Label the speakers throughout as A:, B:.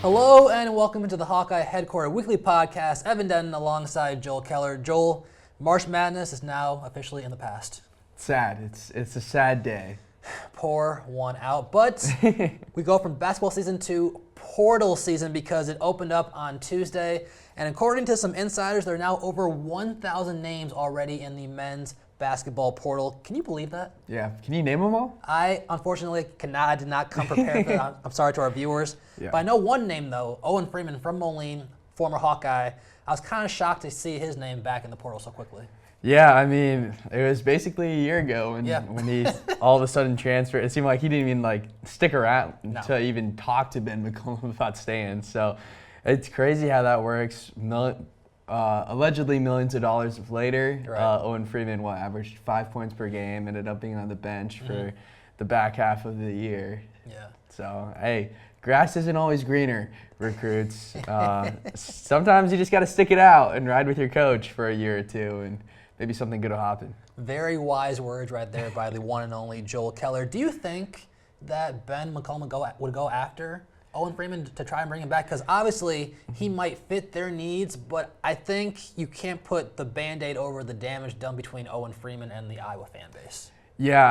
A: Hello and welcome into the Hawkeye Headquarters Weekly Podcast. Evan Denton alongside Joel Keller. Joel, March Madness is now officially in the past.
B: Sad. It's a sad day.
A: Pour one out. But we go from basketball season to portal season because it opened up on Tuesday. And according to some insiders, there are now over 1,000 names already in the men's basketball portal. Can you believe that?
B: Yeah. Can you name them all?
A: I unfortunately cannot. I did not come prepared for that. I'm sorry to our viewers.
B: Yeah.
A: But I know one name, though, Owen Freeman from Moline, former Hawkeye. I was kind of shocked to see his name back in the portal so quickly.
B: Yeah, I mean, it was basically a year ago when he all of a sudden transferred. It seemed like he didn't even stick around to even talk to Ben McCollum about staying. So it's crazy how that works. Allegedly millions of dollars later,
A: right.
B: Owen Freeman averaged 5 points per game, ended up being on the bench for the back half of the year.
A: Yeah.
B: So, hey, grass isn't always greener, recruits. Sometimes you just got to stick it out and ride with your coach for a year or two, and maybe something good will happen.
A: Very wise words right there by the one and only Joel Keller. Do you think that Ben McCollum would go after Owen Freeman to try and bring him back? Because obviously he might fit their needs, but I think you can't put the Band-Aid over the damage done between Owen Freeman and the Iowa fan base.
B: Yeah,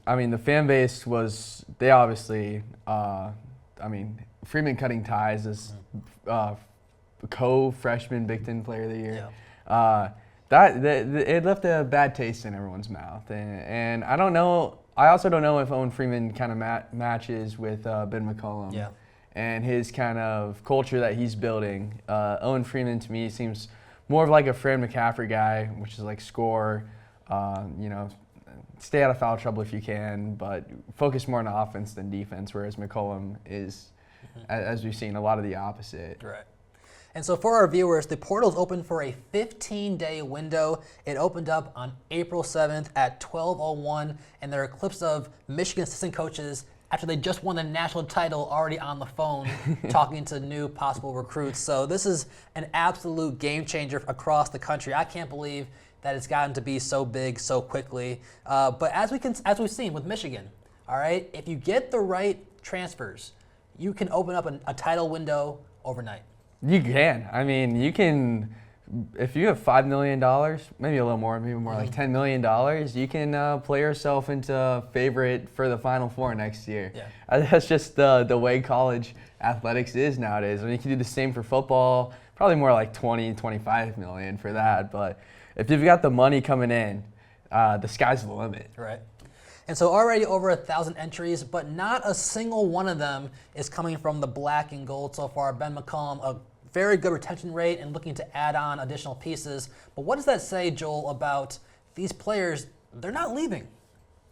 B: I mean, the fan base they obviously, Freeman cutting ties as co-freshman Big Ten Player of the Year.
A: Yeah.
B: It left a bad taste in everyone's mouth. And I don't know. I also don't know if Owen Freeman kind of matches with Ben McCollum and his kind of culture that he's building. Owen Freeman, to me, seems more of like a Fran McCaffrey guy, which is like score, stay out of foul trouble if you can, but focus more on offense than defense, whereas McCollum is, as we've seen, a lot of the opposite.
A: Right. And so for our viewers, the portal's open for a 15-day window. It opened up on April 7th at 12:01, and there are clips of Michigan assistant coaches after they just won the national title already on the phone talking to new possible recruits. So this is an absolute game changer across the country. I can't believe that it's gotten to be so big so quickly. But as we've seen with Michigan, all right, if you get the right transfers, you can open up a title window overnight.
B: You can. I mean, you can, if you have $5 million, maybe a little more, maybe more like $10 million, you can play yourself into favorite for the Final Four next year.
A: Yeah.
B: That's just the way college athletics is nowadays. I mean, you can do the same for football, probably more like 20, 25 million for that. But if you've got the money coming in, the sky's the limit.
A: Right. And so already over 1,000 entries, but not a single one of them is coming from the black and gold so far. Ben McCollum, a very good retention rate and looking to add on additional pieces. But what does that say, Joel, about these players? They're not leaving.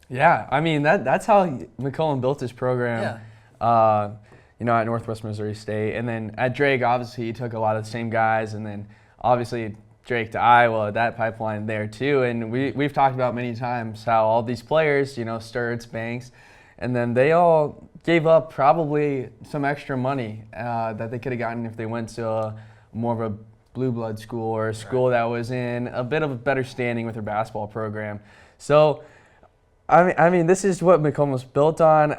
B: Yeah, I mean, that's how McCollum built his program, at Northwest Missouri State. And then at Drake, obviously, he took a lot of the same guys. And then, obviously, Drake to Iowa, that pipeline there too. And we've talked about many times how all these players, Sturts, Banks, and then they all gave up probably some extra money that they could have gotten if they went to more of a blue blood school or a school that was in a bit of a better standing with their basketball program. So, I mean, this is what McCollum was built on.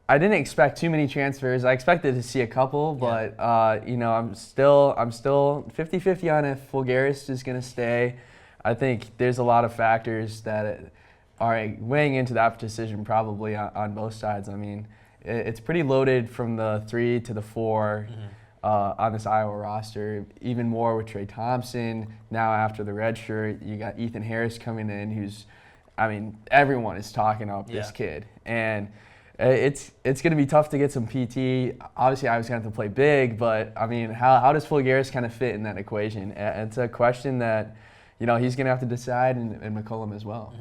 B: I didn't expect too many transfers. I expected to see a couple, but I'm still 50-50 on if Fulgaris is going to stay. I think there's a lot of factors that are weighing into that decision probably on both sides. I mean, it's pretty loaded from the 3 to the 4 on this Iowa roster, even more with Trey Thompson. Now after the red shirt, you got Ethan Harris coming in everyone is talking up this kid. And it's going to be tough to get some PT. Obviously, I was going to have to play big, but, I mean, how does Fulgaris kind of fit in that equation? It's a question that, he's going to have to decide, and McCollum as well.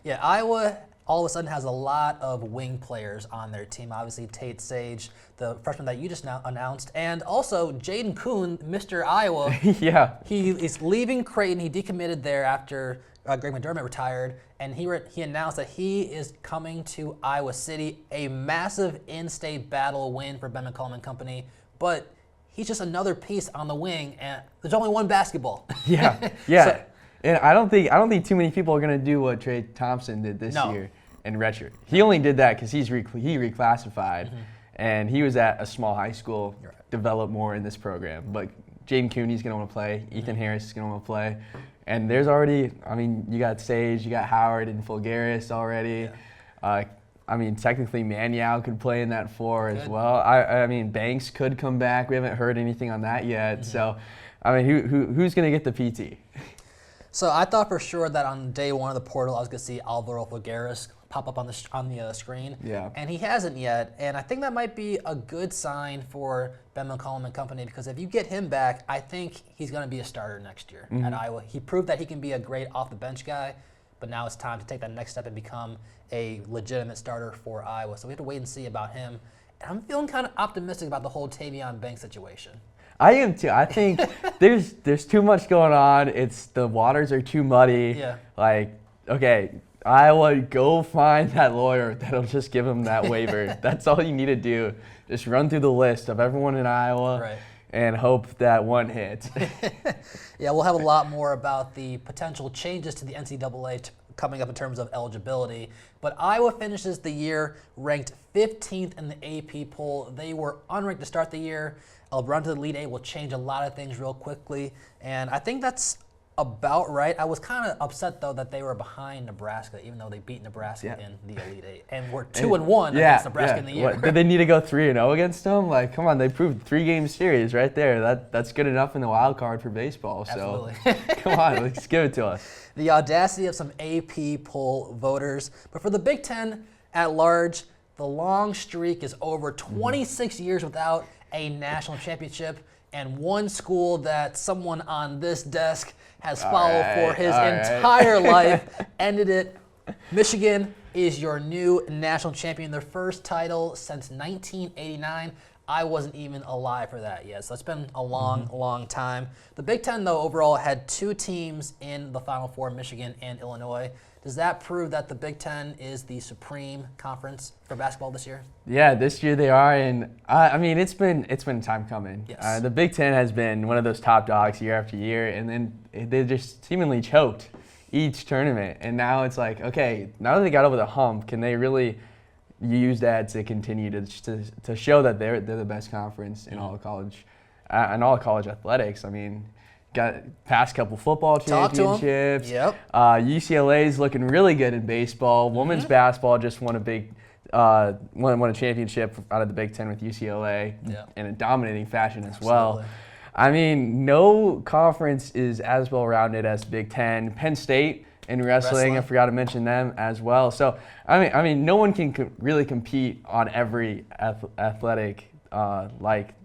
A: Yeah, Iowa all of a sudden has a lot of wing players on their team. Obviously, Tate Sage, the freshman that you just announced, and also Jaden Kuhn, Mr. Iowa.
B: Yeah.
A: He is leaving Creighton. He decommitted there after Greg McDermott retired, and he announced that he is coming to Iowa City, a massive in-state battle win for Ben McCollum and company, but he's just another piece on the wing, and there's only one basketball.
B: Yeah. So, and I don't think too many people are going to do what Trey Thompson did this year in redshirt. He only did that because he reclassified. and he was at a small high school, developed more in this program. But Jaden Cooney's going to want to play. Ethan Harris is going to want to play. And there's already, I mean, you got Sage, you got Howard and Fulgaris already. Yeah. I mean, technically Maniau could play in that 4 as well. I mean, Banks could come back. We haven't heard anything on that yet. So, I mean, who's going to get the PT?
A: So I thought for sure that on day 1 of the portal, I was going to see Alvaro Fulgaris pop up on the screen.
B: Yeah.
A: And he hasn't yet. And I think that might be a good sign for Ben McCollum and company, because if you get him back, I think he's going to be a starter next year at Iowa. He proved that he can be a great off-the-bench guy, but now it's time to take that next step and become a legitimate starter for Iowa. So we have to wait and see about him. And I'm feeling kind of optimistic about the whole Tavion Banks situation.
B: I am too. I think there's too much going on. It's the waters are too muddy.
A: Yeah.
B: Like, okay, Iowa, go find that lawyer that'll just give him that waiver. That's all you need to do. Just run through the list of everyone in Iowa and hope that one hits.
A: Yeah, we'll have a lot more about the potential changes to the NCAA coming up in terms of eligibility. But Iowa finishes the year ranked 15th in the AP poll. They were unranked to start the year. A run to the Elite Eight will change a lot of things real quickly. And I think that's about right. I was kind of upset, though, that they were behind Nebraska, even though they beat Nebraska in the Elite Eight. And we're 2-1 against Nebraska in the year.
B: What, did they need to go 3-0 against them? Like, come on, they proved 3-game series right there. That's good enough in the wild card for baseball. So, come on, let's give it to us.
A: The audacity of some AP poll voters. But for the Big Ten at large, the long streak is over. 26 years without a national championship, and one school that someone on this desk has followed for his entire life ended it. Michigan is your new national champion, their first title since 1989. I wasn't even alive for that yet, so it's been a long, long time. The Big Ten, though, overall had 2 teams in the Final Four, Michigan and Illinois. Does that prove that the Big Ten is the supreme conference for basketball this year?
B: Yeah, this year they are, and I mean it's been time coming.
A: Yes.
B: The Big Ten has been one of those top dogs year after year, and then they just seemingly choked each tournament. And now it's like, okay, now that they got over the hump, can they really use that to continue to show that they're the best conference in all of college, athletics? I mean, got past couple football championships.
A: Yep.
B: UCLA's looking really good in baseball. Women's basketball just won a championship out of the Big Ten with UCLA in a dominating fashion as well. I mean, no conference is as well rounded as Big Ten. Penn State in wrestling, I forgot to mention them as well. So I mean, no one can really compete on every athletic like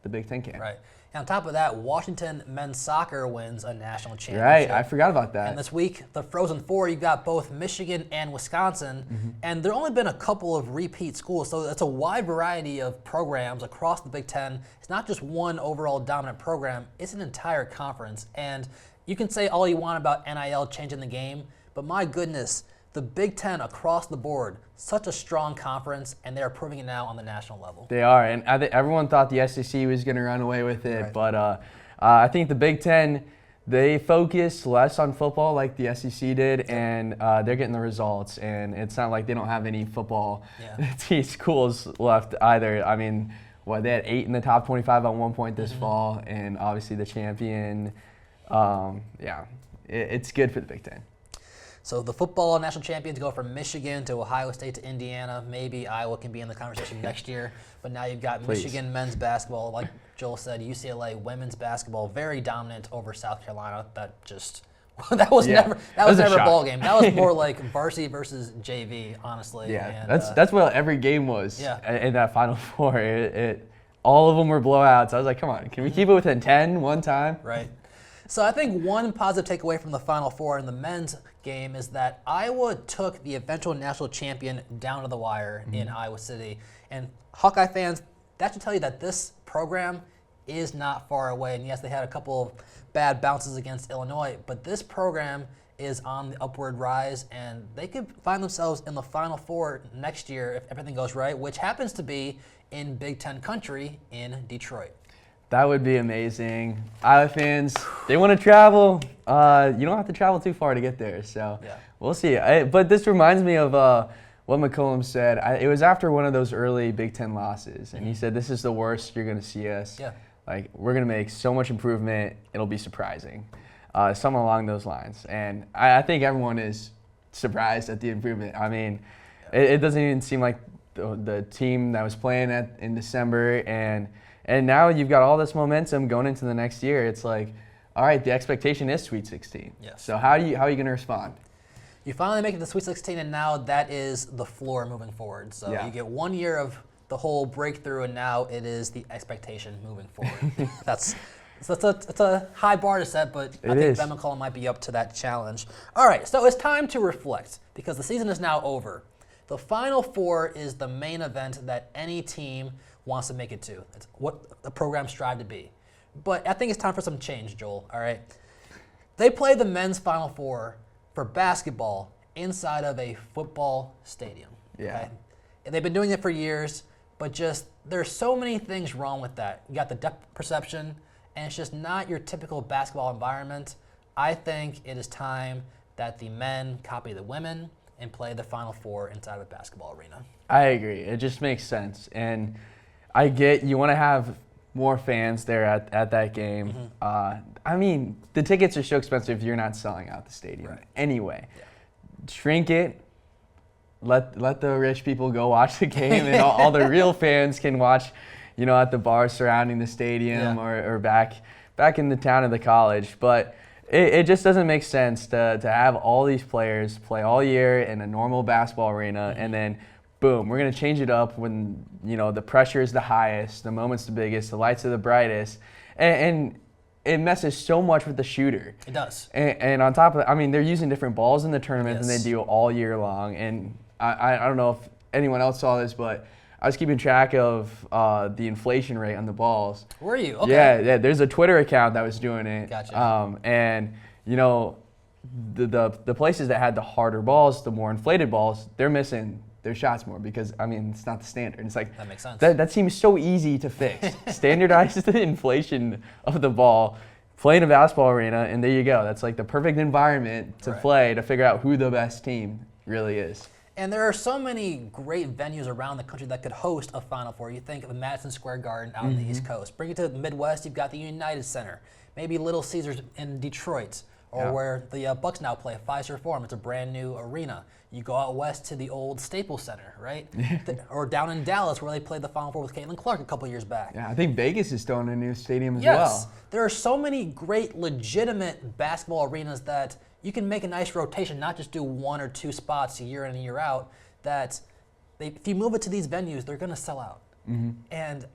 B: the Big Ten can.
A: Right. And on top of that, Washington men's soccer wins a national championship.
B: Right, I forgot about that.
A: And this week, the Frozen Four, you've got both Michigan and Wisconsin, and there have only been a couple of repeat schools, so it's a wide variety of programs across the Big Ten. It's not just one overall dominant program, it's an entire conference. And you can say all you want about NIL changing the game, but my goodness, the Big Ten across the board, such a strong conference, and they're proving it now on the national level.
B: They are, and everyone thought the SEC was going to run away with it, but I think the Big Ten, they focus less on football like the SEC did, and they're getting the results, and it's not like they don't have any football schools left either. I mean, they had 8 in the top 25 at one point this fall, and obviously the champion. It's good for the Big Ten.
A: So the football national champions go from Michigan to Ohio State to Indiana. Maybe Iowa can be in the conversation next year. But now you've got Michigan men's basketball, like Joel said, UCLA women's basketball, very dominant over South Carolina. That was never a ball game. That was more like varsity versus JV, honestly.
B: Yeah, and that's what every game was in that Final Four. All of them were blowouts. I was like, come on, can we keep it within 10 one time?
A: Right. So I think one positive takeaway from the Final Four in the men's game is that Iowa took the eventual national champion down to the wire in Iowa City. And Hawkeye fans, that should tell you that this program is not far away. And yes, they had a couple of bad bounces against Illinois, but this program is on the upward rise, and they could find themselves in the Final Four next year if everything goes right, which happens to be in Big Ten country in Detroit.
B: That would be amazing. Iowa fans, they want to travel. You don't have to travel too far to get there, so we'll see. But this reminds me of what McCollum said, it was after one of those early Big Ten losses, and he said, "This is the worst you're going to see us.
A: Yeah.
B: Like, we're going to make so much improvement, it'll be surprising." Something along those lines. And I think everyone is surprised at the improvement. I mean, it doesn't even seem like the team that was playing in December, and now you've got all this momentum going into the next year. It's like, all right, the expectation is Sweet 16.
A: Yes.
B: So how are you going to respond?
A: You finally make it to Sweet 16, and now that is the floor moving forward. So you get 1 year of the whole breakthrough, and now it is the expectation moving forward. It's a high bar to set, but I think Ben McCollum might be up to that challenge. All right, so it's time to reflect because the season is now over. The Final Four is the main event that any team wants to make it to. It's what the program strive to be. But I think it's time for some change, Joel, all right? They play the men's Final Four for basketball inside of a football stadium.
B: Yeah.
A: Okay? And they've been doing it for years, but just there's so many things wrong with that. You got the depth perception, and it's just not your typical basketball environment. I think it is time that the men copy the women and play the Final Four inside of a basketball arena.
B: I agree. It just makes sense. And I get you want to have more fans there at that game. I mean, the tickets are so expensive if you're not selling out the stadium anyway. Yeah. Shrink it. Let the rich people go watch the game, and all the real fans can watch, at the bars surrounding the stadium or back in the town of the college. But it just doesn't make sense to have all these players play all year in a normal basketball arena, and then boom, we're going to change it up when, the pressure is the highest, the moment's the biggest, the lights are the brightest, and it messes so much with the shooter.
A: It does.
B: And on top of it, I mean, they're using different balls in the tournament than they do all year long. And I don't know if anyone else saw this, but I was keeping track of the inflation rate on the balls.
A: Were you? Okay.
B: Yeah, there's a Twitter account that was doing it.
A: Gotcha.
B: And, the places that had the harder balls, the more inflated balls, they're missing their shots more because, I mean, it's not the standard. It's like,
A: that makes sense.
B: That seems so easy to fix. Standardize the inflation of the ball, play in a basketball arena, and there you go. That's like the perfect environment to play to figure out who the best team really is.
A: And there are so many great venues around the country that could host a Final Four. You think of the Madison Square Garden out in the East Coast. Bring it to the Midwest, you've got the United Center. Maybe Little Caesars in Detroit, or where the Bucks now play, Pfizer Forum. It's a brand new arena. You go out west to the old Staples Center, right? Or down in Dallas where they played the Final Four with Caitlin Clark a couple years back.
B: Yeah, I think Vegas is still in a new stadium as well.
A: There are so many great legitimate basketball arenas that you can make a nice rotation, not just do 1 or 2 spots year in and year out, that if you move it to these venues, they're going to sell out. And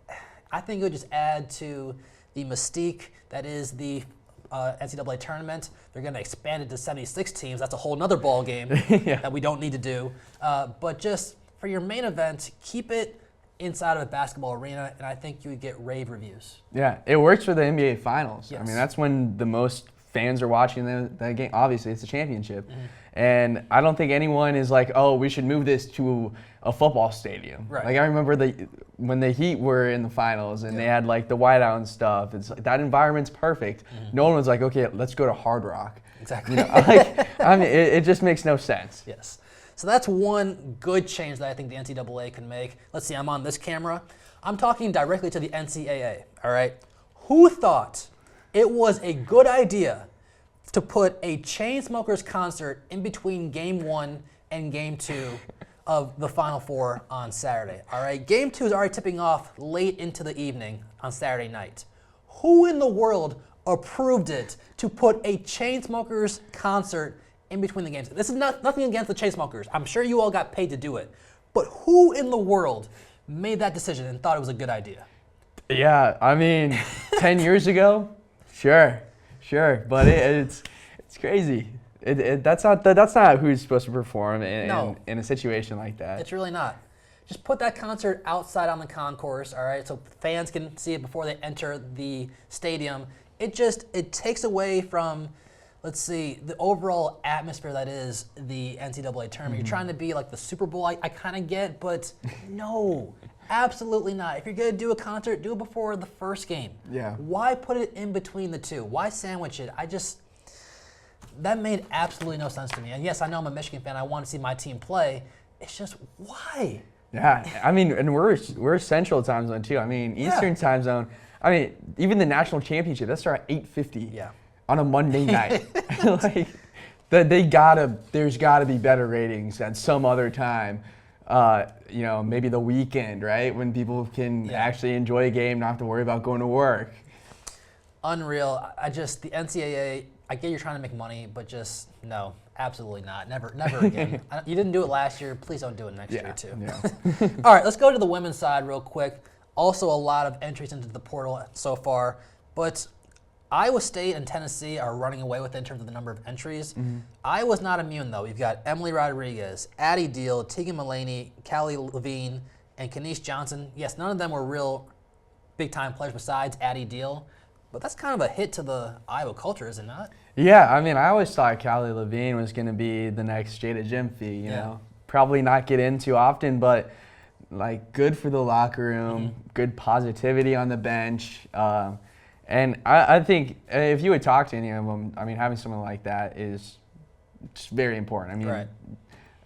A: I think it would just add to the mystique that is the NCAA tournament. They're going to expand it to 76 teams. That's a whole nother ball game that we don't need to do. But just for your main event, keep it inside of a basketball arena, and I think you would get rave reviews.
B: Yeah, it works for the NBA Finals.
A: Yes.
B: I mean, that's when the most fans are watching that game. Obviously, it's a championship. And I don't think anyone is like, oh, we should move this to a football stadium.
A: Right.
B: Like, I remember when the Heat were in the finals and they had like the whiteout and stuff. It's like, that environment's perfect. No one was like, okay, let's go to Hard Rock.
A: Exactly.
B: I mean, it just makes no sense.
A: Yes. So that's one good change that I think the NCAA can make. Let's see, I'm on this camera. I'm talking directly to the NCAA, all right? Who thought it was a good idea to put a Chainsmokers concert in between Game 1 and Game 2 of the Final Four on Saturday, all right? Game 2 is already tipping off late into the evening on Saturday night. Who in the world approved it to put a Chainsmokers concert in between the games? This is nothing against the Chainsmokers. I'm sure you all got paid to do it. But who in the world made that decision and thought it was a good idea?
B: Yeah, I mean, 10 years ago, sure, but it's crazy. That's not who's supposed to perform in a situation like that.
A: It's really not. Just put that concert outside on the concourse, all right, so fans can see it before they enter the stadium. It takes away from, let's see, the overall atmosphere that is the NCAA tournament. You're trying to be like the Super Bowl, I kind of get, but no, absolutely not. If you're going to do a concert, do it before the first game.
B: Yeah.
A: Why put it in between the two? Why sandwich it? That made absolutely no sense to me. And yes, I know I'm a Michigan fan. I want to see my team play. It's just, why?
B: Yeah, I mean, and we're Central time zone too. I mean, Eastern time zone. I mean, even the national championship, that started at 8:50 on a Monday night. Like, there's gotta be better ratings at some other time. You know, maybe the weekend, right? When people can actually enjoy a game, not have to worry about going to work.
A: Unreal. The NCAA, I get you're trying to make money, but just, no, absolutely not. Never again. You didn't do it last year. Please don't do it next year, too.
B: Yeah.
A: All right, let's go to the women's side real quick. Also, a lot of entries into the portal so far, but Iowa State and Tennessee are running away with it in terms of the number of entries. Iowa's not immune, though. We've got Emily Rodriguez, Addie Deal, Tegan Mullaney, Callie Levine, and Kenice Johnson. Yes, none of them were real big-time players besides Addie Deal, but that's kind of a hit to the Iowa culture, is it not?
B: Yeah, I mean, I always thought Callie Levine was going to be the next Jada Gyamfi, you know. Probably not get in too often, but like good for the locker room, good positivity on the bench. And I think if you would talk to any of them, I mean, having someone like that is just very important. I mean,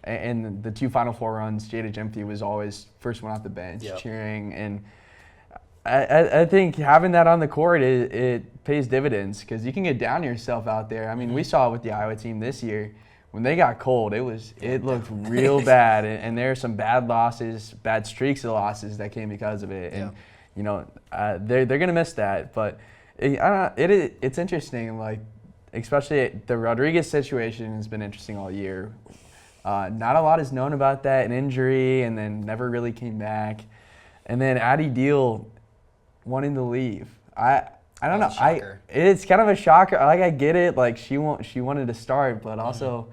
B: and the 2 Final Four runs, Jada Gyamfi was always first one off the bench cheering. And I think having that on the court, it pays dividends because you can get down yourself out there. I mean, we saw it with the Iowa team this year. When they got cold, it looked real bad, and there are some bad losses, bad streaks of losses that came because of it, and you know they're gonna miss that. But it's interesting, like especially the Rodriguez situation has been interesting all year. Not a lot is known about that, an injury, and then never really came back, and then Addie Deal wanting to leave. I don't know. It's kind of a shocker. Like I get it. Like she wanted to start, but also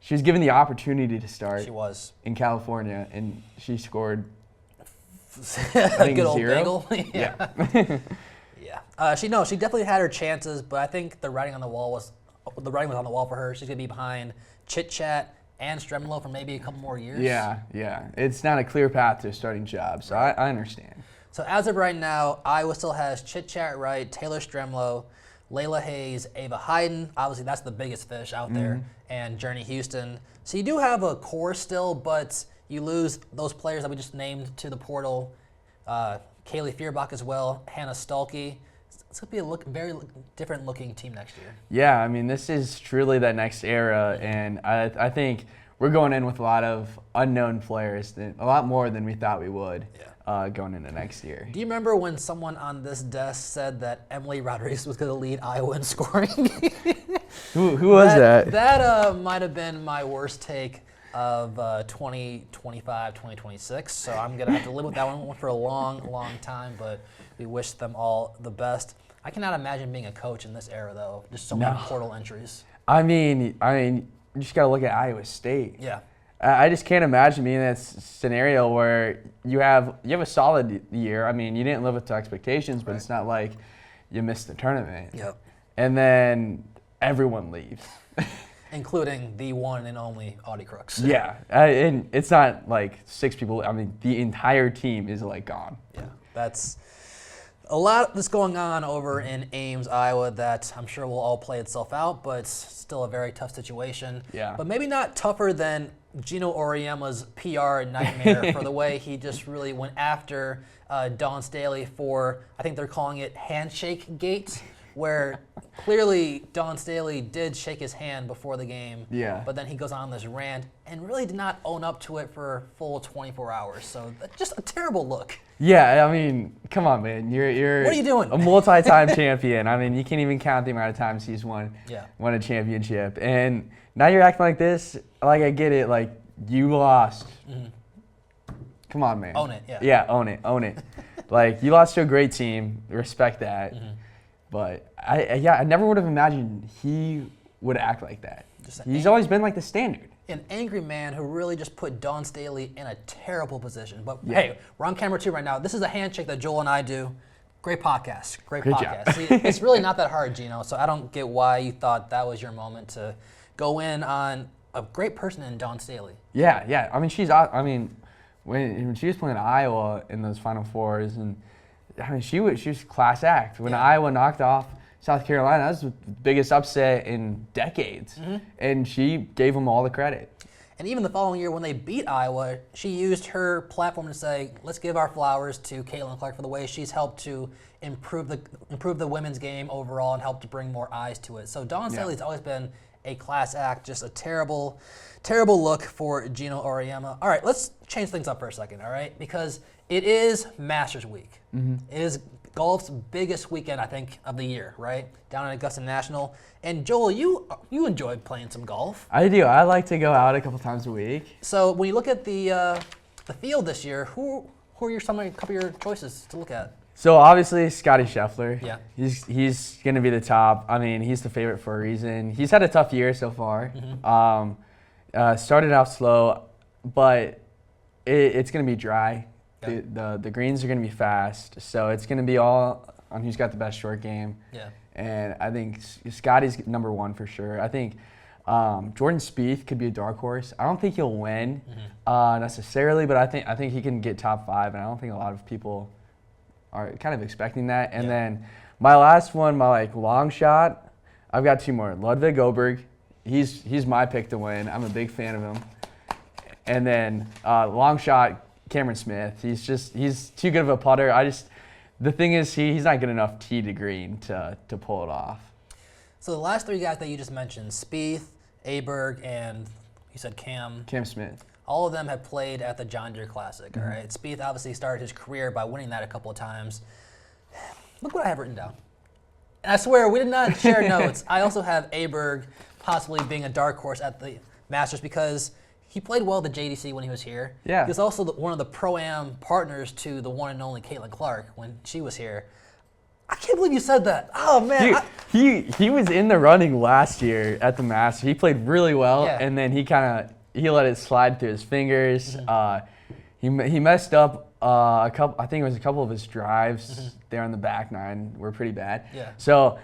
B: she was given the opportunity to start.
A: She was
B: in California, and she scored.
A: Good old
B: 0.
A: bagel. She definitely had her chances, but I think the writing was on the wall for her. She's gonna be behind Chit Chat and Stremlo for maybe a couple more years.
B: Yeah. It's not a clear path to a starting job, so I understand.
A: So as of right now, Iowa still has Chit Chat Wright, Taylor Stremlo, Layla Hayes, Ava Hayden. Obviously, that's the biggest fish out there, and Journey Houston. So you do have a core still, but you lose those players that we just named to the portal. Kaylee Fierbach as well, Hannah Stulke. It's going to be a very different looking team next year. Yeah,
B: I mean, this is truly that next era, and I think we're going in with a lot of unknown players, a lot more than we thought we would. Going into next year.
A: Do you remember when someone on this desk said that Emily Rodriguez was going to lead Iowa in scoring?
B: Who was that?
A: That might have been my worst take of 2025, 2026. So I'm going to have to live with that one for a long, long time, but we wish them all the best. I cannot imagine being a coach in this era, though. Just so many portal entries.
B: I mean, you just got to look at Iowa State.
A: Yeah.
B: I just can't imagine being in that scenario where you have a solid year. I mean, you didn't live up to expectations, but it's not like you missed the tournament.
A: Yep.
B: And then everyone leaves.
A: Including the one and only Audie Crooks.
B: Yeah. And it's not like 6 people. I mean, the entire team is like gone.
A: Yeah. That's a lot that's going on over in Ames, Iowa that I'm sure will all play itself out, but it's still a very tough situation.
B: Yeah.
A: But maybe not tougher than Gino Auriemma's PR nightmare for the way he just really went after Dawn Staley for, I think they're calling it Handshake Gate, where clearly Dawn Staley did shake his hand before the game, but then he goes on this rant and really did not own up to it for a full 24 hours. So just a terrible look.
B: Yeah, I mean, come on, man. You're
A: what are you doing?
B: A multi-time champion. I mean, you can't even count the amount of times he's won a championship. And now you're acting like this. Like, I get it. Like, you lost. Come on, man.
A: Own it,
B: Yeah, own it. Like, you lost to a great team. Respect that. But, I never would have imagined he would act like that. He's always been like the standard.
A: An angry man who really just put Dawn Staley in a terrible position. But hey, we're on camera 2 right now. This is a handshake that Joel and I do. Great podcast. Great podcast. See, it's really not that hard, Gino. So I don't get why you thought that was your moment to go in on a great person in Dawn Staley.
B: Yeah. I mean, when she was playing Iowa in those Final Fours, and I mean, she was class act. When Iowa knocked off South Carolina, that was the biggest upset in decades, and she gave them all the credit.
A: And even the following year when they beat Iowa, she used her platform to say, let's give our flowers to Caitlin Clark for the way she's helped to improve the women's game overall and helped to bring more eyes to it. So Dawn Staley's always been a class act, just a terrible, terrible look for Gino Auriemma. All right, let's change things up for a second, all right? Because it is Masters Week. It is golf's biggest weekend, I think, of the year, right? Down at Augusta National. And Joel, you enjoy playing some golf.
B: I do. I like to go out a couple times a week.
A: So when you look at the field this year, who are a couple of your choices to look at?
B: So obviously Scotty Scheffler.
A: Yeah.
B: He's going to be the top. I mean, he's the favorite for a reason. He's had a tough year so far. Started out slow, but it's going to be dry. Yeah. The greens are going to be fast, so it's going to be all on who's got the best short game.
A: Yeah.
B: And I think Scotty's number one for sure. I think Jordan Spieth could be a dark horse. I don't think he'll win necessarily, but I think he can get top 5, and I don't think a lot of people are kind of expecting that. And then my last one, my long shot, I've got 2 more. Ludwig Oberg, he's my pick to win. I'm a big fan of him. And then long shot, Cameron Smith. He's too good of a putter. The thing is, he's not good enough tee to green to pull it off.
A: So the last 3 guys that you just mentioned, Spieth, Aberg, and you said Cam
B: Smith.
A: All of them have played at the John Deere Classic, all right? Spieth obviously started his career by winning that a couple of times. Look what I have written down. And I swear, we did not share notes. I also have Aberg possibly being a dark horse at the Masters because he played well at the JDC when he was here.
B: Yeah.
A: He was also one of the Pro-Am partners to the one and only Caitlin Clark when she was here. I can't believe you said that. Oh, man.
B: Dude, he was in the running last year at the Masters. He played really well, and then he let it slide through his fingers. He messed up I think it was a couple of his drives there on the back 9 were pretty bad.
A: Yeah.
B: So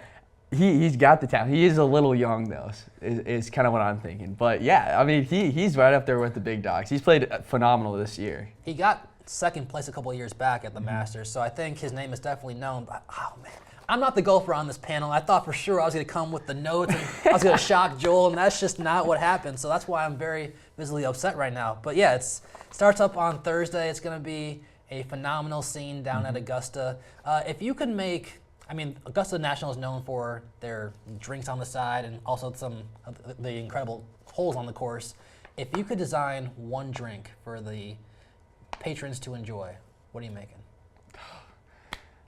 B: he's got the talent. He is a little young though, is kind of what I'm thinking. But yeah, I mean he's right up there with the big dogs. He's played phenomenal this year.
A: He got second place a couple of years back at the Masters, so I think his name is definitely known. But oh man, I'm not the golfer on this panel. I thought for sure I was going to come with the notes and I was going to shock Joel, and that's just not what happened. So that's why I'm very visibly upset right now. But yeah, it starts up on Thursday. It's going to be a phenomenal scene down at Augusta. If you could make, I mean, Augusta National is known for their drinks on the side and also some of the incredible holes on the course. If you could design one drink for the patrons to enjoy, what are you making?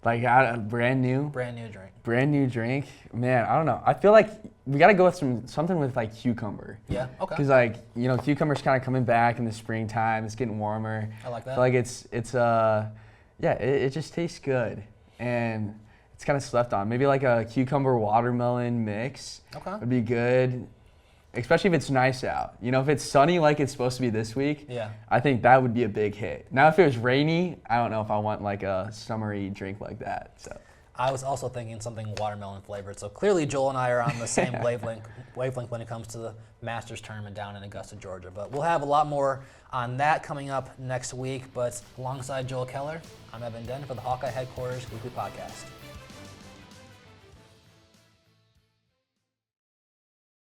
B: Like a brand new
A: drink.
B: Brand new drink, man. I don't know. I feel like we got to go with something with like cucumber.
A: Yeah. Okay.
B: Because cucumber's kind of coming back in the springtime. It's getting warmer.
A: I like that.
B: I feel like it just tastes good, and it's kind of slept on. Maybe like a cucumber watermelon mix.
A: Okay.
B: Would be good. Especially if it's nice out. If it's sunny like it's supposed to be this week, I think that would be a big hit. Now, if it was rainy, I don't know if I want like a summery drink like that. So
A: I was also thinking something watermelon flavored. So clearly Joel and I are on the same wavelength when it comes to the Masters tournament down in Augusta, Georgia. But we'll have a lot more on that coming up next week. But alongside Joel Keller, I'm Evan Den for the Hawkeye Headquarters Weekly Podcast.